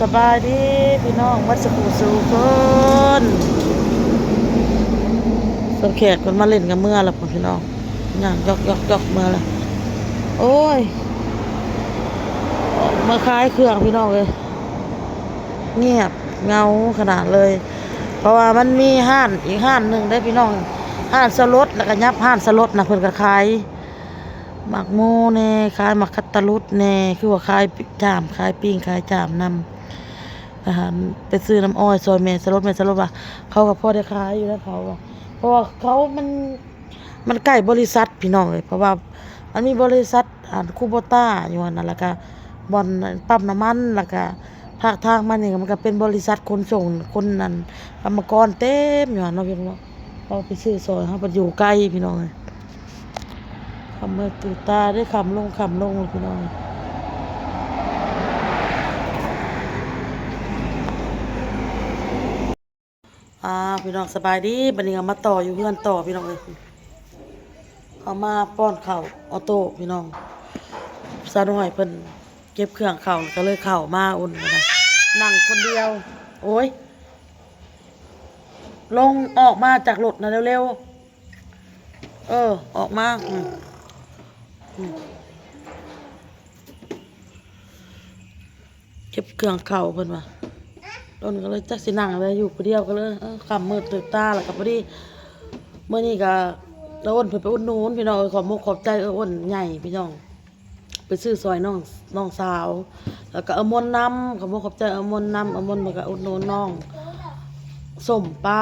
สบายดีพี่น้องวัดสกุสู่คนสมเขตคนมาเล่นกับเมื่อแล้วพี่น้องย่างยอกเมื่อแล้วโอ้ยมาขายเครื่องพี่น้องเลยเงียบเงาขนาดเลย เพราะว่ามันมีห้านอีกห้านหนึ่งได้พี่น้องห้านสลดแล้วก็ยับห้านสลดนะเพิ่นก็ขายหมักโมแน่ขายหมักคัตตารุดแน่คือว่าขายจามขายปิ้งขายจามนำอาหารไปซื้อน้ำอ้อยซอยเมสลดว่าเขากับพ่อได้ขายอยู่แล้วเขาเพราะว่าเขามันใกล้บริษัทพี่น้องเลยเพราะว่ามันมีบริษัทคูโบต้าอยู่นั่นแล้วก็บ่อนปั๊มน้ำมันแล้วก็ภาคทางมันนี่มันก็เป็นบริษัทขนส่งคนนั้นกรรมกรเต็มอยู่เนาะพี่น้องเขาไปซื้อซอยเขาไปอยู่ใกล้พี่น้องเลยคำเมื่อตื่นตาได้คำลงพี่น้องพี่น้องสบายดีบัดนี้ก็มาต่ออยู่เพื่อนต่อพี่น้องเลยเขามาป้อนข้าวออโต้พี่น้องซาหน่อยเพิ่นเก็บเครื่องข้าวก็เลยข้าวมาอุ่นนะนั่งคนเดียวโอ้ยลงออกมาจากรถนะเร็วๆออกมาเก็บเครื่องข้าวเพิ่นว่าต้นก็เลยจักสินั่งเลยอยู่คนเดียวก็เลยคำมืดตื่นตาแล้วก็พอดีเมื่อนี้ก็อ้นเพิ่นไปอุ่นนูนพี่น้องขอบมุกขอบใจอ้นใหญ่พี่น้องไปซื้อซอยน้องสาวแล้วก็เอามนน้ำขอบมุกขอบใจเอามนน้ำเอามนมากับอุ่นนูนน้องส้มปลา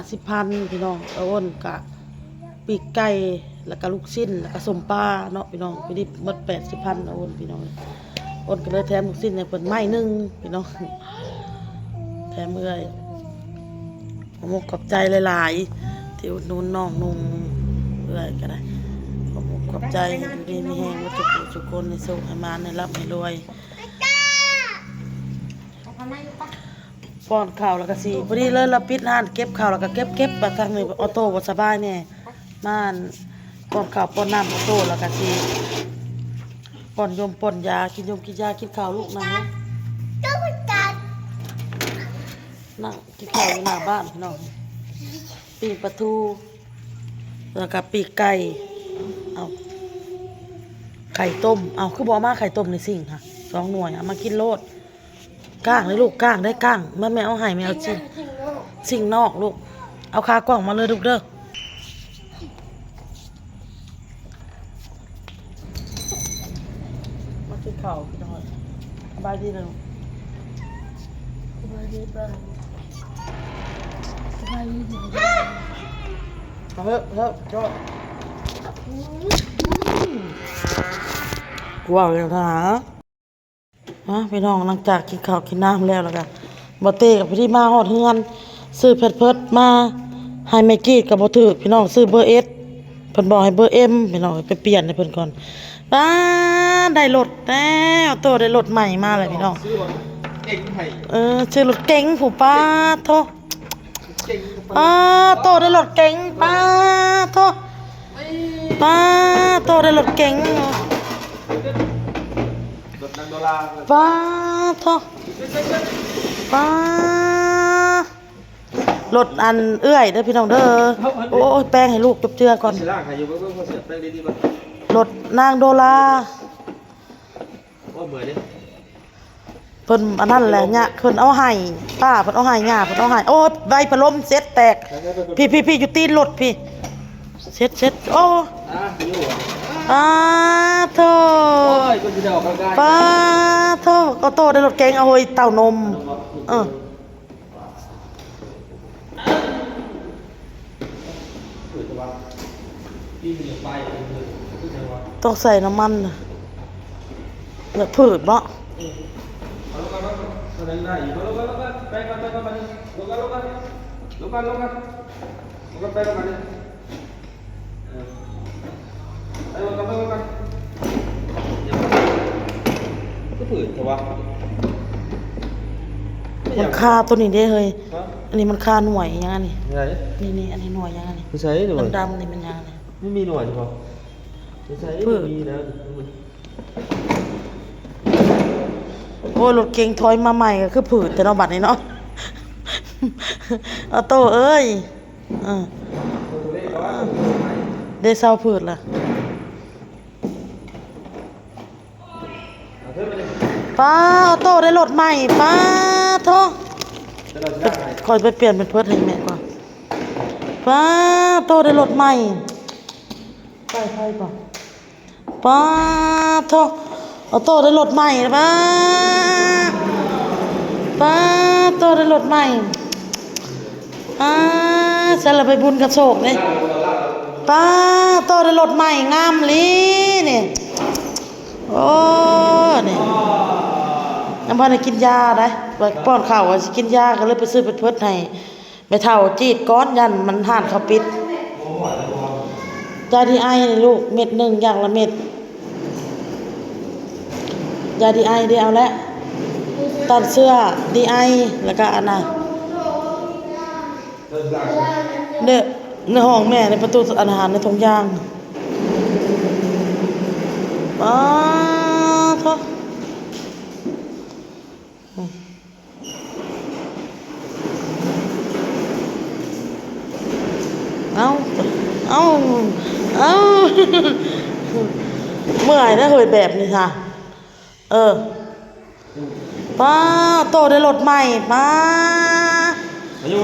10,000พี่น้องอ้นกะปีกไก่แล้วก็ลูกชิ้นแล้วก็ส้มปลาเนาะพี่น้องไปดิบหมด80,000อ้นพี่น้องอ้นก็เลยแถมลูกชิ้นให้เพิ่นไม้นึงพี่น้องแถมเมื่อยขอบมุกขอบใจหลายๆที่อุ่นนูนน้องนุ่งเมื่อยก็ได้ขอบใจอยู่ดีมีแห้งวัตถุทุกคนในสุขให้มาในรับให้รวยป้อนข้าวแล้วก็สิพอดีเลยเราปิดร้านเก็บข้าวแล้วก็เก็บมาทางนี้ออโต้บ่สบายแน่ม่านป้อนข้าวป้อนน้ำออโต้แล้วก็สิป้อนป้อนยากินกินยากินข้าวลูกนั่งกินข้าวอยู่หน้าบ้านพี่น้องปีกปลาทูแล้วก็ปีกไก่เอาไข่ต้มเอาคือบอกมาไข่ต้มในสิ่งค่ะ2 หน่วยเอามากินโลดก้างเลยลูกก้างได้ก้างแม่เอาไห่แม่เอาสิ่งนอกลูกเอาคากล่องมาเลยลูกเด้อมากินข้าวพี่น้อยสบายดีเลยสบายดีป่ะสบายดีเฮ้ยจบว้าวเลยนะพี่น้องหลังจากกินข้าวกินน้ำแล้วกันบอเต้กับพี่มาหอดเฮือนซื้อเพิดมาให้แม่กี้กับบอถือพี่น้องซื้อเบอร์Sเพิ่นบอกให้เบอร์Mพี่น้องไปเปลี่ยนให้เพิ่นก่อนได้รถแล้วโตได้รถใหม่มาเลยพี่น้องชื่อรถเก๋งผู้ป้าโทโตได้รถเก๋งป้าโทโตได้รถเก๋งป้าทอป้ารถอันเอื้อยเด้อพี่น้องเด้อโอ้ยแป้งให้ลูกจบเจือก่อนรถนางโดลาเพิ่นอันนั้นแหละเนี่ยเพิ่นเอาให้ป้าเพิ่นเอาให้ย่าเพิ่นเอาให้โอ้ใบพัดลมเซ็ตแตกพี่อยู่ตีนรถพี่เซ็ตโอ้โธ่ป้าโธ่ก็โตได้รถเก๋งเอาไว้เต้านมต้องใส่น้ำมันเนี่ยผืดเนาะมันคาตัวนี้ได้เฮ้ยอันนี้มันคาหน่วยยังไงนี่อันนี้หน่วยยังไงไม่ใช่หน่วยดำนี่มันยังไงไม่มีหน่วยใช่ปะไม่ใช่มีนะ โอ้ยรถเก๋งถอยมาใหม่ก็คือผืดแต่เนาะบัดนี้เนาะ เอาโต้เอ้ยเออได้เศร้าผืดล่ะป้าเอาโต้ได้รถใหม่ป้าโทคอยไปเปลี่ยนเป็นเพิร์ดให้แม่ก่อนป้าโต้ได้รถใหม่ไปก่อนป้าโทเอาโต้ได้รถใหม่ป้าโต้ได้รถใหม่ฉันละไปบุญกระโชกเนี่ยป้าโต้ได้รถใหม่งามลีนี่โอ้นี่น้ำพันให้กินยาได้ไปป้อนข้าวว่าสิกินยาก็เลยไปซื้อเป็นเพิดให้ไปเท่าจีดก้อนยันมันห่านเขาปิดยาดีไอนี่ลูกเม็ดหนึ่งอย่างละเม็ดยาดีไอได้เอาแล้วตัดเสื้อดีไอแล้วก็อันน่ะเด้อในห้องแม่ในประตูอาหารในทงยางป้าโทเอาเอาเมื่อยนะเฮ้ยแบบนี้ค่ะป้าโตได้รถใหม่ป้ามาอยู่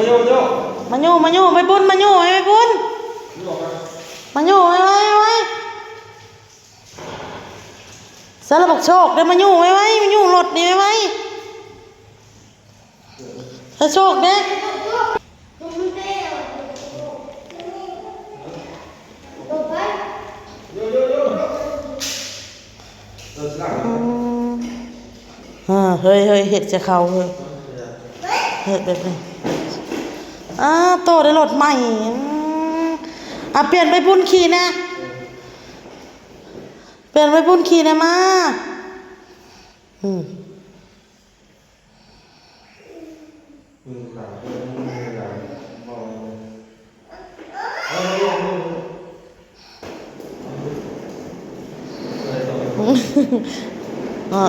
ไปบุญมาอยู่ไปบุญมาอยู่ไว้สารบักโชคได้มาอยู่ไว้มาอยู่รถนี่ไว้ถ้าโชคเด้เฮ้ยเห็ดจะเขาเฮ้ยเห็ดแบบนี้โตได้รถใหม่เปลี่ยนไปบุญขี่นะเปลี่ยนไปบุญขี่นะมา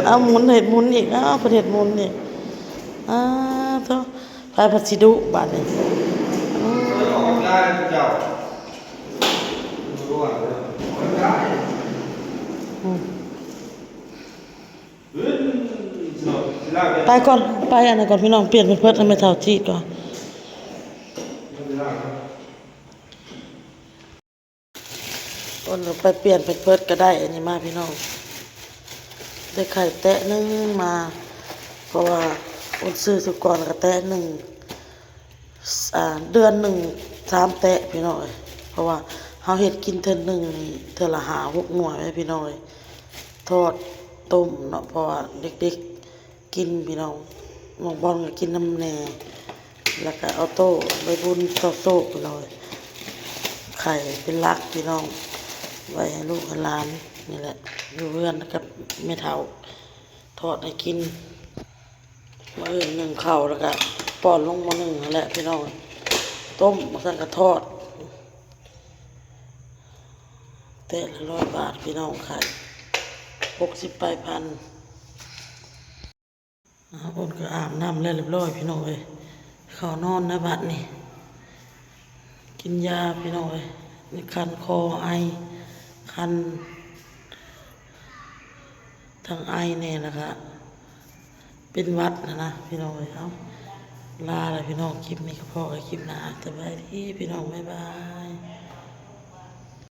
เอาหมุนเห็ดหมุนอีกประเห็ดหมุนอีกเท่าพายพัสดุบาทนี่ไปก่อนไปอันนั้นก่อนพี่น้องเปลี่ยนเป็นเพิร์ดให้ไม่เท่าจีก่อนคนเราไปเปลี่ยนเป็นเพิร์ดก็ได้อันนี้มาพี่น้องได้ไข่แตะนึงมาเพราะว่าคนซื้อสุกรก็แตะหนึ่งเดือนหนึ่ง3 แตะพี่น้อยเพราะว่าเขาเห็ดกินเทื่อหนึ่งเทื่อละ5-6 หน่วยไว้พี่น้อยทอดต้มเนาะเพราะว่าเด็กๆกินพี่น้องน้องบอลก็กินน้ำแหน่แล้วก็เอาโต้ไปบุญต่อโซ่พี่น้อยไข่เป็นลักพี่น้องไว้ให้ลูกให้หลานนี่แหละอยู่เพื่อนกับแม่เฒ่าทอดให้กินมาหนึ่งข้าวแล้วก็ป้อนลงมาหนึ่งนั่นแหละพี่น้องต้มมาสั่งกระทอดเตะละ100 บาทพี่น้องขาย60 ไปพันคนก็อาบน้ำแล้วเรียบร้อยพี่น้องเลยเขานอนนะบัดนี่กินยาพี่น้องเลยในคันคอไอคันทางไอเนี่ยนะคะเป็นวัดนะพี่น้องเลยเอาลาเลยพี่น้องคลิปนี้ก็พอกับคลิปหน้าสบายดีพี่น้องบ๊ายบาย